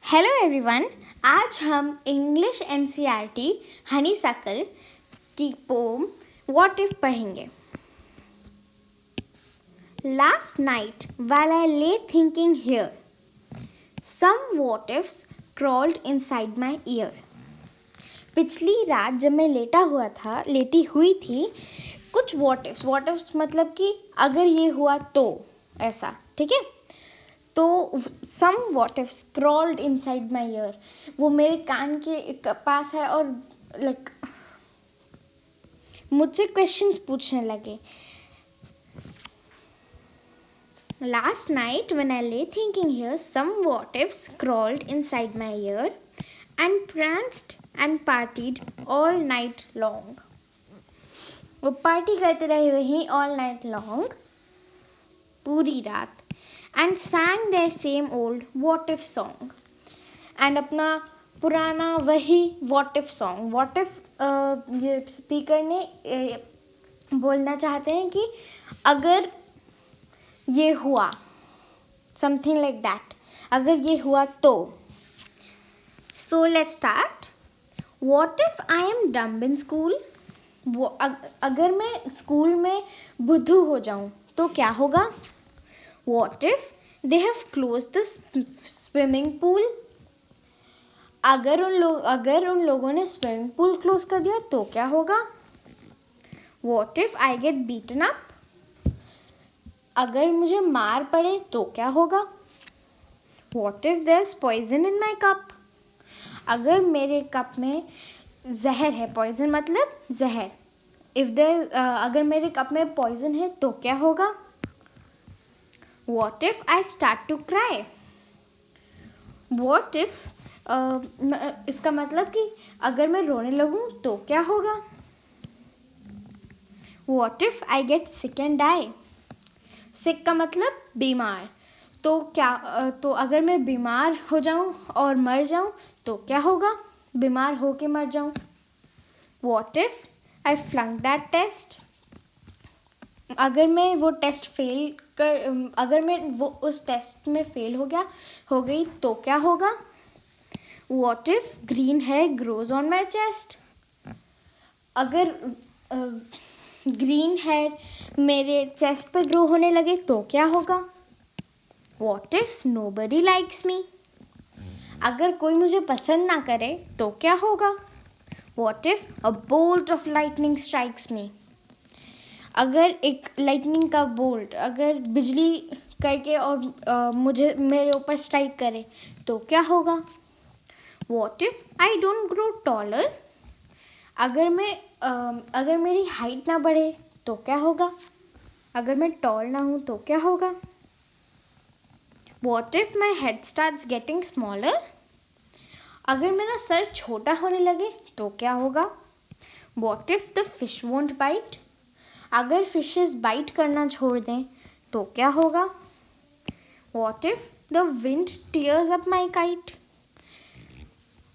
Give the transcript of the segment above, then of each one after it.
Hello everyone. आज हम English NCERT honeysuckle की पोम व्हाट इफ पढ़ेंगे। Last night while I lay thinking here, some what ifs crawled inside my ear. पिछली रात जब मैं लेटी हुई थी, कुछ what ifs मतलब कि अगर ये हुआ तो ऐसा, ठीक है। तो some what if scrolled inside my ear, वो मेरे कान के पास है और लाइक मुझसे क्वेश्चंस पूछने लगे। Last night when I lay thinking here, some what if scrolled inside my ear and pranced and partied all night long. वो पार्टी करते रहे वहीं ऑल नाइट लॉन्ग, पूरी रात। And sang their same old what if song. And अपना पुराना वही what if song. What if ये स्पीकर ने बोलना चाहते हैं कि अगर ये हुआ, something like that, अगर ये हुआ तो। So let's start. What if I am dumb in school? अगर मैं स्कूल में बुद्धू हो जाऊं तो क्या होगा? What if they have closed the swimming pool? अगर उन लोगों ने स्विमिंग पूल क्लोज कर दिया तो क्या होगा? What if I get beaten up? अगर मुझे मार पड़े तो क्या होगा? What if there's poison in my cup? अगर मेरे कप में जहर है, poison मतलब जहर। अगर मेरे कप में poison है तो क्या होगा? What if I start to cry? What if इसका मतलब कि अगर मैं रोने लगूं तो क्या होगा? What if I get sick and die? Sick का मतलब बीमार। तो अगर मैं बीमार हो जाऊं और मर जाऊं तो क्या होगा? बीमार हो के मर जाऊं। What if I flunk that test? अगर मैं वो टेस्ट अगर मैं वो उस टेस्ट में फेल हो गई तो क्या होगा? What if green hair grows on my chest? अगर ग्रीन हेयर मेरे चेस्ट पे ग्रो होने लगे तो क्या होगा? What if nobody likes me? अगर कोई मुझे पसंद ना करे तो क्या होगा? What if a bolt of lightning strikes me? अगर एक लाइटनिंग का बोल्ट अगर बिजली करके और मेरे ऊपर स्ट्राइक करे तो क्या होगा? What if I don't grow taller? अगर मेरी हाइट ना बढ़े तो क्या होगा? अगर मैं टॉल ना हूँ तो क्या होगा? What if my head starts getting smaller? अगर मेरा सर छोटा होने लगे तो क्या होगा? What if the fish won't bite? अगर फिशेस बाइट करना छोड़ दें तो क्या होगा? What if the wind tears up my kite?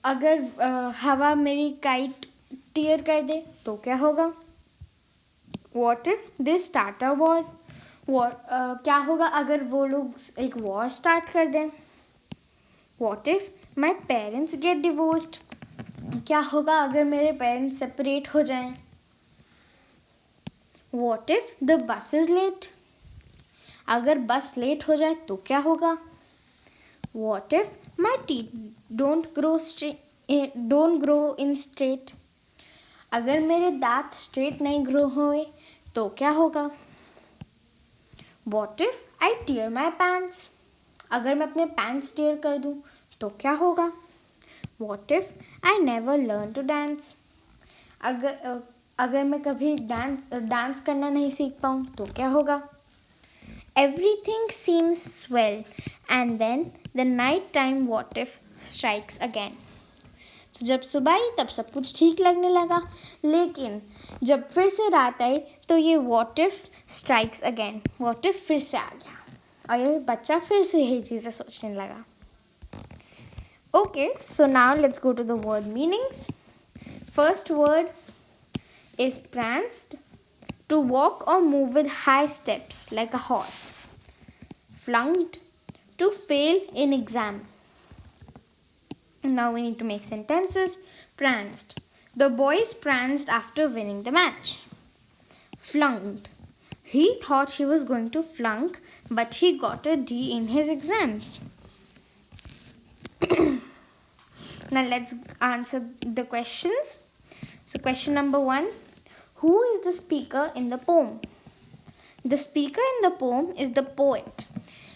अगर हवा मेरी काइट टीयर कर दे तो क्या होगा? What if they start a war? क्या होगा अगर वो लोग एक वॉर स्टार्ट कर दें? What if my parents get divorced? क्या होगा अगर मेरे पेरेंट्स सेपरेट हो जाएं? What if the bus is late? अगर बस लेट हो जाए तो क्या होगा? What if my teeth don't grow in straight? अगर मेरे दांत स्ट्रेट नहीं ग्रो हुए तो क्या होगा? What if I tear my pants? अगर मैं अपने पैंट्स टीयर कर दूं तो क्या होगा? What if I never learn to dance? अगर मैं कभी डांस करना नहीं सीख पाऊँ तो क्या होगा? Everything seems swell and then the night time what if strikes again. तो जब सुबह आई तब सब कुछ ठीक लगने लगा, लेकिन जब फिर से रात आई तो ये what if strikes again. What if फिर से आ गया और ये बच्चा फिर से यही चीज़ें सोचने लगा. Okay, so now let's go to the word meanings. First word is pranced, to walk or move with high steps like a horse. Flunked, to fail in exam. Now we need to make sentences. Pranced. The boys pranced after winning the match. Flunked. He thought he was going to flunk, but he got a D in his exams. Now let's answer the questions. So question number 1. Who is the speaker in the poem? The speaker in the poem is the poet,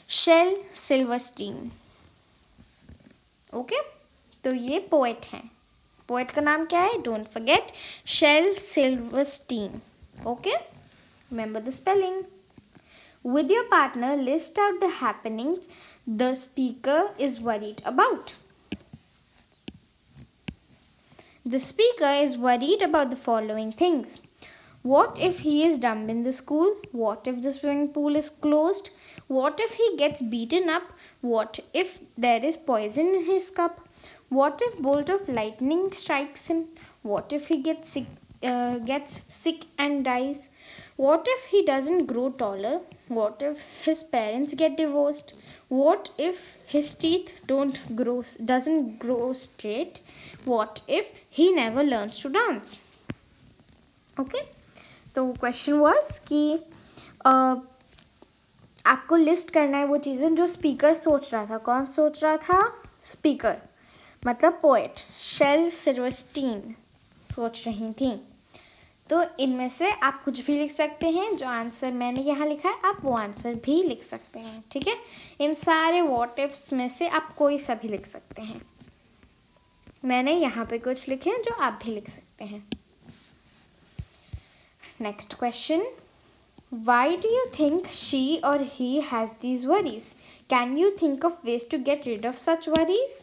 Shel Silverstein. Okay तो ये poet हैं. Poet का नाम क्या है? Don't forget, Shel Silverstein. Okay, remember the spelling. With your partner, list out the happenings the speaker is worried about. The speaker is worried about the following things. What if he is dumped in the school? What if the swimming pool is closed? What if he gets beaten up? What if there is poison in his cup? What if bolt of lightning strikes him? What if he gets sick and dies? What if he doesn't grow taller? What if his parents get divorced? What if his teeth doesn't grow straight? What if he never learns to dance? Okay, तो question was कि आपको list करना है वो चीज़ें जो speaker सोच रहा था. कौन सोच रहा था? स्पीकर मतलब पोएट शेल सिल्वरस्टीन सोच रही थी. तो इनमें से आप कुछ भी लिख सकते हैं. जो आंसर मैंने यहाँ लिखा है आप वो आंसर भी लिख सकते हैं. ठीक है, इन सारे व्हाट इफ्स में से आप कोई सा भी लिख सकते हैं. मैंने यहाँ पे कुछ लिखे हैं जो आप भी लिख सकते हैं. Next question. Why do you think she or he has these worries? Can you think of ways to get rid of such worries?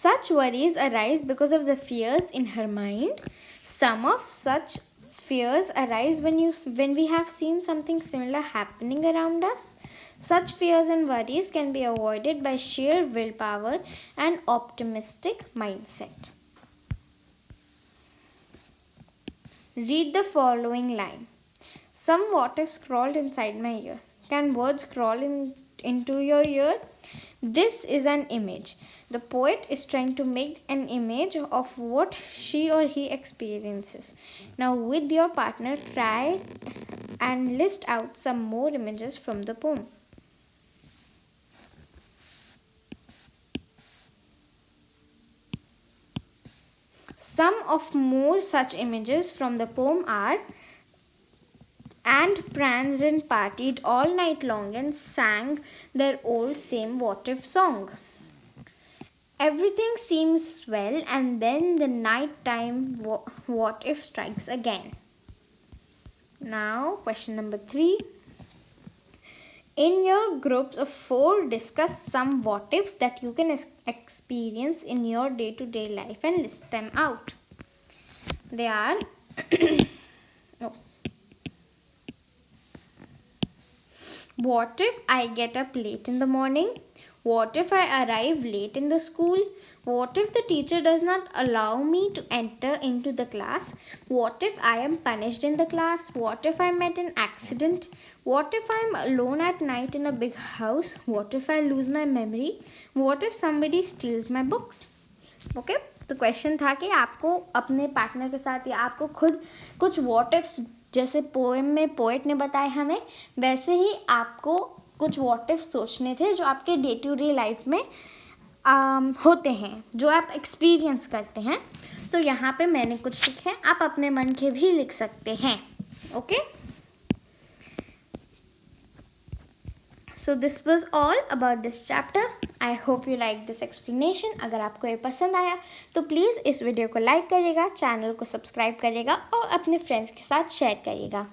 Such worries arise because of the fears in her mind. Some of such fears arise when we have seen something similar happening around us. Such fears and worries can be avoided by sheer willpower and optimistic mindset. Read the following line. Some what ifs crawled inside my ear. Can words crawl into your ear? This is an image. The poet is trying to make an image of what she or he experiences. Now with your partner, try and list out some more images from the poem. Some of more such images from the poem are: and pranced and partied all night long and sang their old same what if song. Everything seems swell and then the night time what if strikes again. Now question number 3. In your groups of 4, discuss some what ifs that you can experience in your day-to-day life and list them out. They are What if I get up late in the morning? What if I arrive late in the school? What if the teacher does not allow me to enter into the class? What if I am punished in the class? What if I met an accident? What if I am alone at night in a big house? What if I lose my memory? What if somebody steals my books? Okay? तो question था कि आपको अपने partner के साथ या आपको खुद कुछ व्हाट इफ्स, जैसे पोएम में पोएट ने बताया हमें, वैसे ही आपको कुछ व्हाट इफ्स सोचने थे जो आपके डे टू डे लाइफ में होते हैं, जो आप एक्सपीरियंस करते हैं. तो यहाँ पे मैंने कुछ लिखे हैं, आप अपने मन के भी लिख सकते हैं. Okay, so this was all about this chapter. I hope you like this explanation. अगर आपको ये पसंद आया तो प्लीज़ इस वीडियो को लाइक करिएगा, चैनल को सब्सक्राइब करिएगा और अपने फ्रेंड्स के साथ शेयर करिएगा.